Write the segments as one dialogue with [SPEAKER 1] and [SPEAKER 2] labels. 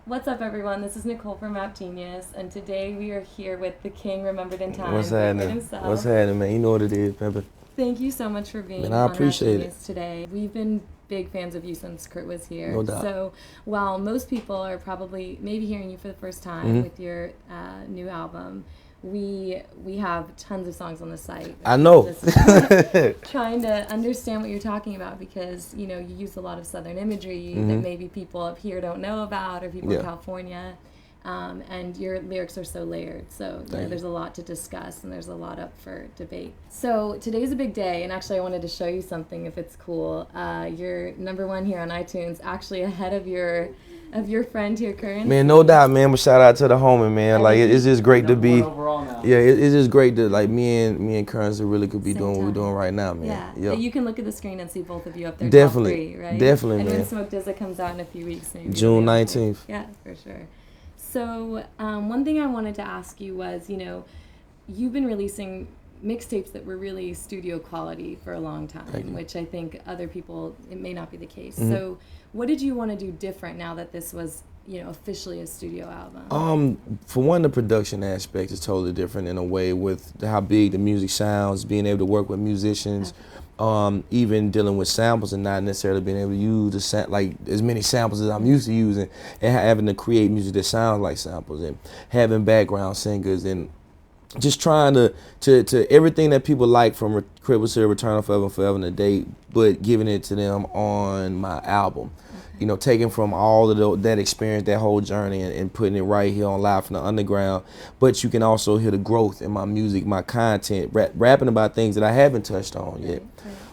[SPEAKER 1] What's up, everyone? This is Nicole from Rap Genius, and today we are here with the king remembered in time.
[SPEAKER 2] What's happening? What's happening, man? You know what it is, Pepper.
[SPEAKER 1] Thank you so much for being
[SPEAKER 2] man, I
[SPEAKER 1] on
[SPEAKER 2] appreciate
[SPEAKER 1] Rap Genius today. We've been big fans of you since Kurt was here.
[SPEAKER 2] No doubt.
[SPEAKER 1] So while most people are probably maybe hearing you for the first time with your new album, we have tons of songs on the site.
[SPEAKER 2] I know.
[SPEAKER 1] Trying to understand what you're talking about, because you use a lot of Southern imagery that maybe people up here don't know about, or people in California, and your lyrics are so layered. So there's a lot to discuss, and there's a lot up for debate. So today's a big day, and actually I wanted to show you something if it's cool. You're #1 here on iTunes, actually ahead of your friend here, Current.
[SPEAKER 2] Man, no doubt, man. But shout out to the homie, man. Like it's just great to be. Yeah, it's just great to like me and Current really could be doing what we're doing right now, man.
[SPEAKER 1] Yeah.
[SPEAKER 2] Yep.
[SPEAKER 1] You can look at the screen and see both of you up there.
[SPEAKER 2] Definitely,
[SPEAKER 1] top 3, right?
[SPEAKER 2] definitely,
[SPEAKER 1] and
[SPEAKER 2] man.
[SPEAKER 1] when Smoke Does It comes out in a few weeks, maybe
[SPEAKER 2] June 19th.
[SPEAKER 1] Yeah, for sure. So one thing I wanted to ask you was, you've been releasing mixtapes that were really studio quality for a long time, which I think other people, it may not be the case. So what did you want to do different now that this was, officially a studio album?
[SPEAKER 2] For one, the production aspect is totally different in a way with how big the music sounds, being able to work with musicians, even dealing with samples and not necessarily being able to use like as many samples as I'm used to using, and having to create music that sounds like samples, and having background singers, and just trying to everything that people like from Crib Was Here, Return of Forever, Forever and a Day, but giving it to them on my album. Taking from all of that experience, that whole journey, and putting it right here on Live from the Underground. But you can also hear the growth in my music, my content, rapping about things that I haven't touched on yet.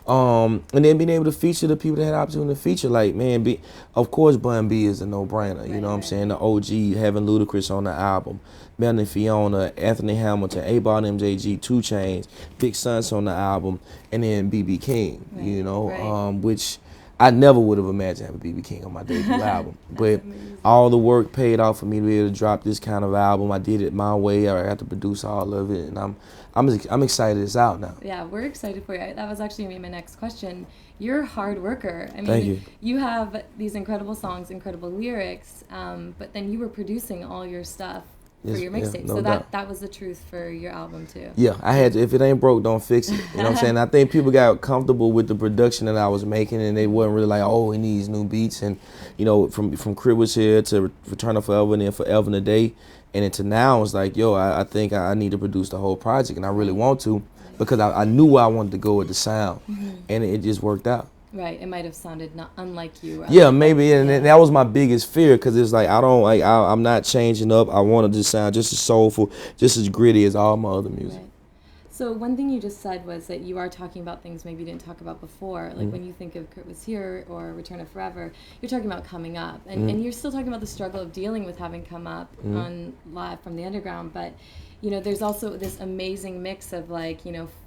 [SPEAKER 2] And then being able to feature the people that had the opportunity to feature, like, man, of course Bun B is a no-brainer, you know what I'm saying? The OG, having Ludacris on the album, Melanie Fiona, Anthony Hamilton, A-Ball MJG, 2 Chainz, Big Sun's on the album, and then BB King, which I never would have imagined having BB King on my debut album. But all the work paid off for me to be able to drop this kind of album. I did it my way. I got to produce all of it, and I'm excited it's out now.
[SPEAKER 1] Yeah, we're excited for you. That was actually gonna be my next question. You're a hard worker. I mean,
[SPEAKER 2] Thank
[SPEAKER 1] you have these incredible songs, incredible lyrics, but then you were producing all your stuff for your mixtape.
[SPEAKER 2] No
[SPEAKER 1] so
[SPEAKER 2] doubt.
[SPEAKER 1] that was the truth for your album too.
[SPEAKER 2] Yeah, I had to. If it ain't broke, don't fix it. You know what I'm saying? I think people got comfortable with the production that I was making, and they wasn't really like, oh, it needs new beats. And from Crib Was Here to Return of Forever, and then Forever and a Day, and then to now, it's like, yo, I think I need to produce the whole project, and I really want to, because I knew where I wanted to go with the sound, and it just worked out.
[SPEAKER 1] Right, it might have sounded not unlike you.
[SPEAKER 2] Yeah, maybe, and that was my biggest fear, because it's like I'm not changing up. I want to just sound just as soulful, just as gritty as all my other music.
[SPEAKER 1] Right. So one thing you just said was that you are talking about things maybe you didn't talk about before. Like when you think of Kurt Was Here or Return of Forever, you're talking about coming up, and you're still talking about the struggle of dealing with having come up on Live from the Underground, but. There's also this amazing mix of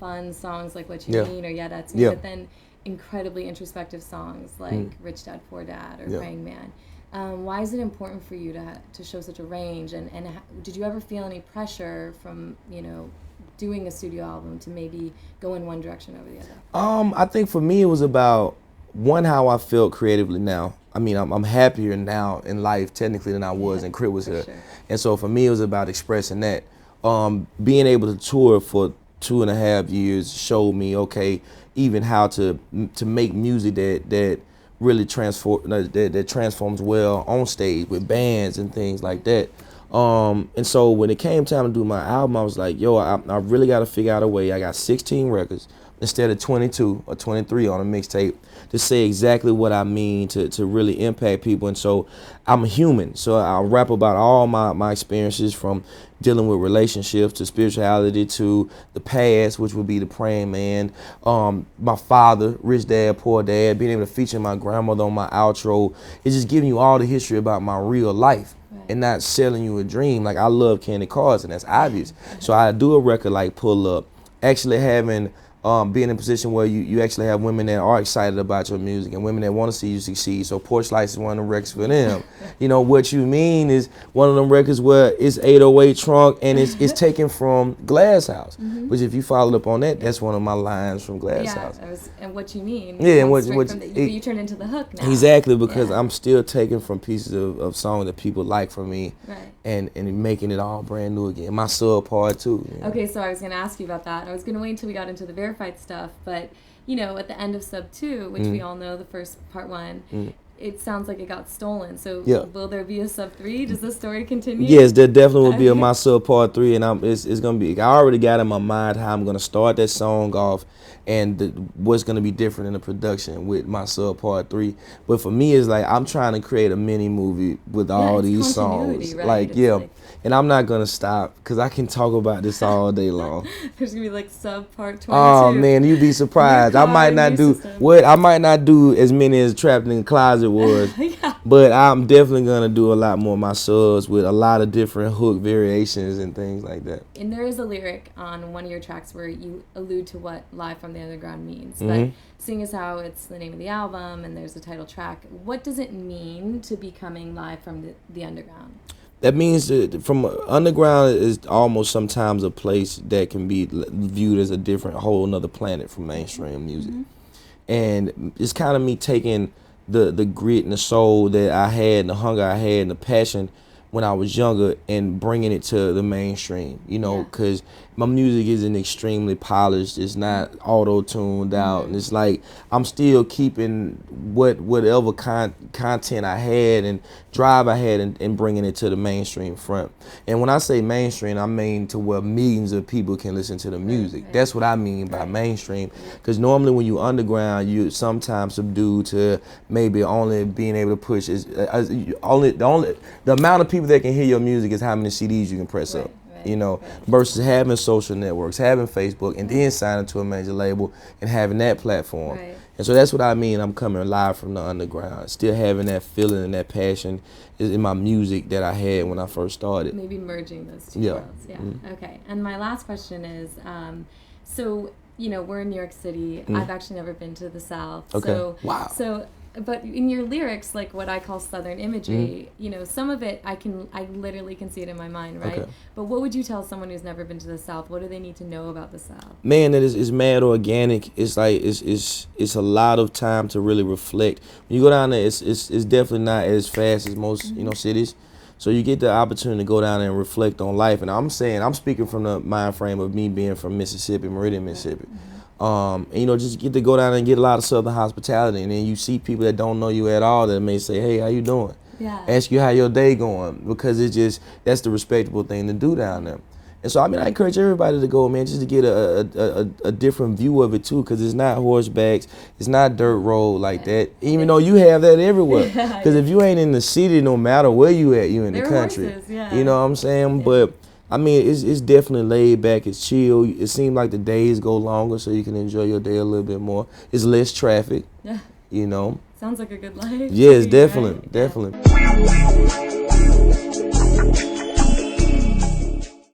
[SPEAKER 1] fun songs like What You Mean or Yeah That's Me, but then incredibly introspective songs like Rich Dad Poor Dad or Praying Man. Why is it important for you to show such a range, and did you ever feel any pressure from doing a studio album to maybe go in one direction over the other?
[SPEAKER 2] I think for me it was about one, how I felt creatively now. I mean, I'm happier now in life technically than I was in Crib Was Here.
[SPEAKER 1] Sure.
[SPEAKER 2] And so for me it was about expressing that. Being able to tour for 2.5 years showed me, okay, even how to make music that really that transforms well on stage with bands and things like that. And so when it came time to do my album, I was like, yo, I really got to figure out a way. I got 16 records instead of 22 or 23 on a mixtape to say exactly what I mean to really impact people. And so I'm a human, so I rap about all my experiences, from dealing with relationships to spirituality to the past, which would be the Praying Man, my father, Rich Dad Poor Dad, being able to feature my grandmother on my outro. It's just giving you all the history about my real life. Right. And not selling you a dream. Like, I love candy cars, and that's obvious. So I do a record like Pull Up, actually having being in a position where you actually have women that are excited about your music and women that want to see you succeed. So Porch Lights is one of the records for them. You know, What You Mean is one of them records where it's 808 trunk and it's taken from Glass House. Which if you followed up on that, that's one of my lines from Glass House.
[SPEAKER 1] And What You Mean.
[SPEAKER 2] Yeah, and
[SPEAKER 1] you turn into the hook now.
[SPEAKER 2] Exactly, because I'm still taking from pieces of songs that people like from me,
[SPEAKER 1] right,
[SPEAKER 2] and making it all brand new again. My subpart too. You know?
[SPEAKER 1] Okay, so I was going to ask you about that. I was going to wait until we got into the verified stuff, but you know, at the end of sub 2, which we all know, the first part 1. It sounds like it got stolen. So will there be a sub 3? Does the story continue?
[SPEAKER 2] Yes, there definitely will be a my sub part 3, and it's gonna be. I already got in my mind how I'm gonna start that song off, and what's gonna be different in the production with my sub part 3. But for me, it's like I'm trying to create a mini movie with all these songs.
[SPEAKER 1] Right?
[SPEAKER 2] Like and I'm not gonna stop because I can talk about this all day long.
[SPEAKER 1] There's gonna be like sub part 22.
[SPEAKER 2] Oh man, you'd be surprised. I might not do as many as Trapped in the Closet was, but I'm definitely gonna do a lot more of my subs with a lot of different hook variations and things like that.
[SPEAKER 1] And there is a lyric on one of your tracks where you allude to what Live from the Underground means, but seeing as how it's the name of the album and there's a title track, what does it mean to be coming live from the underground?
[SPEAKER 2] That means that from underground is almost sometimes a place that can be viewed as a different, whole another planet from mainstream music. And it's kind of me taking the grit and the soul that I had and the hunger I had and the passion when I was younger and bringing it to the mainstream, you know, because my music isn't extremely polished. It's not auto-tuned out. And it's like I'm still keeping whatever content I had and drive I had and bringing it to the mainstream front. And when I say mainstream, I mean to where millions of people can listen to the music. That's what I mean by mainstream. Because normally when you underground, you sometimes subdued to maybe only being able to push the amount of people that can hear your music is how many CDs you can press up. You know, versus having social networks, having Facebook, and then signing to a major label and having that platform. And so that's what I mean. I'm coming live from the underground, still having that feeling and that passion in my music that I had when I first started.
[SPEAKER 1] Maybe merging those two worlds. Okay. And my last question is, so you know, we're in New York City. I've actually never been to the South.
[SPEAKER 2] Okay.
[SPEAKER 1] So but in your lyrics, like what I call Southern imagery, you know, some of it I literally can see it in my mind, right? But what would you tell someone who's never been to the South? What do they need to know about the South?
[SPEAKER 2] Man, that is mad organic. It's like it's a lot of time to really reflect. When you go down there, it's definitely not as fast as most cities. So you get the opportunity to go down there and reflect on life. And I'm speaking from the mind frame of me being from Mississippi, Meridian, Mississippi. And, you know, just get to go down and get a lot of Southern hospitality, and then you see people that don't know you at all that may say, "Hey, how you doing?" Ask you how your day going, because that's the respectable thing to do down there. And so I mean, I encourage everybody to go, man, just to get a different view of it too, because it's not horsebacks, it's not dirt road like that. Even though you have that everywhere, because if you ain't in the city, no matter where you at, you in the country.
[SPEAKER 1] Horses,
[SPEAKER 2] you know what I'm saying? But I mean, it's definitely laid back. It's chill. It seems like the days go longer, so you can enjoy your day a little bit more. It's less traffic. You know.
[SPEAKER 1] Sounds like a good life.
[SPEAKER 2] Yes, definitely, definitely.